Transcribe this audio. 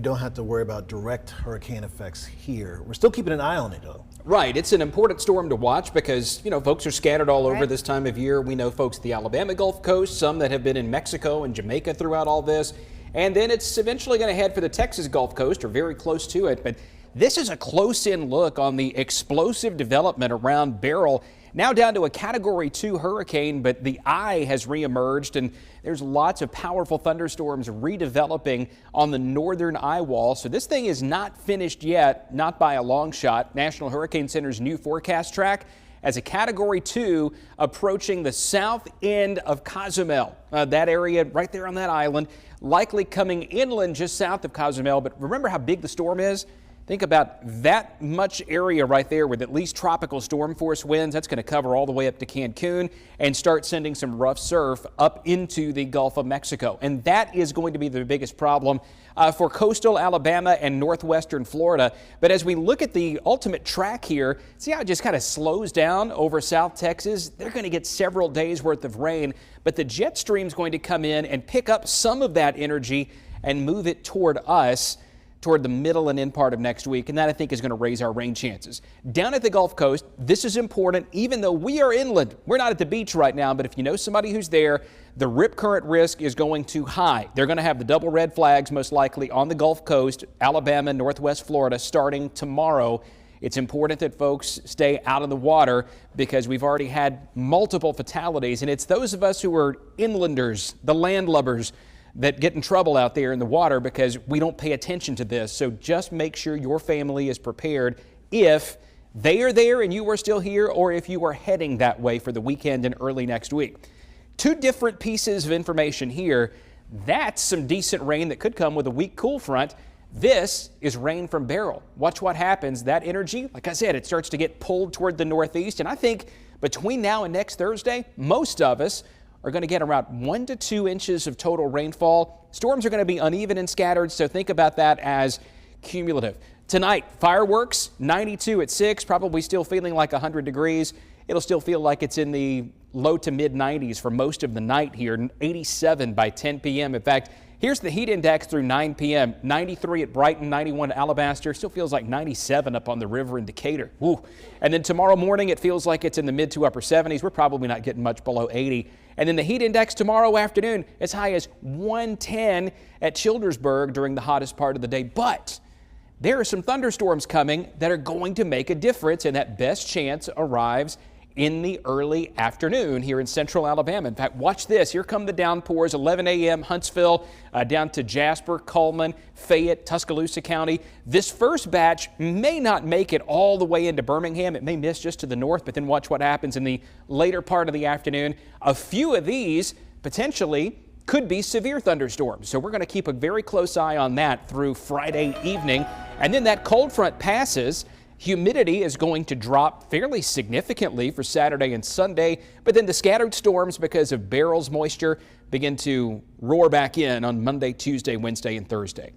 don't have to worry about direct hurricane effects here. We're still keeping an eye on it, though. Right. It's an important storm to watch because, folks are scattered all over Right. this time of year. We know folks at the Alabama Gulf Coast, some that have been in Mexico and Jamaica throughout all this. And then it's eventually going to head for the Texas Gulf Coast or very close to it. But this is a close-in look on the explosive development around Beryl. Now down to a Category 2 hurricane, but the eye has reemerged, and there's lots of powerful thunderstorms redeveloping on the northern eye wall. So this thing is not finished yet, not by a long shot. National Hurricane Center's new forecast track as a Category 2 approaching the south end of Cozumel. That area right there on that island, likely coming inland just south of Cozumel. But remember how big the storm is? Think about that much area right there with at least tropical storm force winds. That's going to cover all the way up to Cancun and start sending some rough surf up into the Gulf of Mexico. And that is going to be the biggest problem for coastal Alabama and northwestern Florida. But as we look at the ultimate track here, see how it just kind of slows down over South Texas? They're going to get several days worth of rain, but the jet stream is going to come in and pick up some of that energy and move it toward us, toward the middle and end part of next week, and that I think is going to raise our rain chances. Down at the Gulf Coast, this is important, even though we are inland. We're not at the beach right now, but if you know somebody who's there, the rip current risk is going too high. They're going to have the double red flags most likely on the Gulf Coast, Alabama, Northwest Florida, starting tomorrow. It's important that folks stay out of the water because we've already had multiple fatalities, and it's those of us who are inlanders, the landlubbers, that get in trouble out there in the water because we don't pay attention to this. So just make sure your family is prepared if they are there and you are still here, or if you are heading that way for the weekend and early next week. Two different pieces of information here. That's some decent rain that could come with a weak cool front. This is rain from Beryl. Watch what happens. That energy, like I said, it starts to get pulled toward the northeast. And I think between now and next Thursday, most of us are going to get around 1 to 2 inches of total rainfall. Storms are going to be uneven and scattered, so think about that as cumulative. Tonight, fireworks, 92 at 6, probably still feeling like 100 degrees. It'll still feel like it's in the low to mid 90s for most of the night here, 87 by 10 p.m. In fact, here's the heat index through 9 p.m. 93 at Brighton, 91 at Alabaster. Still feels like 97 up on the river in Decatur. Woo. And then tomorrow morning, it feels like it's in the mid to upper 70s. We're probably not getting much below 80. And then the heat index tomorrow afternoon as high as 110 at Childersburg during the hottest part of the day. But there are some thunderstorms coming that are going to make a difference, and that best chance arrives in the early afternoon here in central Alabama. In fact, watch this. Here come the downpours, 11 a.m. Huntsville down to Jasper, Cullman, Fayette, Tuscaloosa County. This first batch may not make it all the way into Birmingham. It may miss just to the north, but then watch what happens in the later part of the afternoon. A few of these potentially could be severe thunderstorms. So we're going to keep a very close eye on that through Friday evening. And then that cold front passes. Humidity is going to drop fairly significantly for Saturday and Sunday, but then the scattered storms because of Beryl's moisture begin to roar back in on Monday, Tuesday, Wednesday, and Thursday.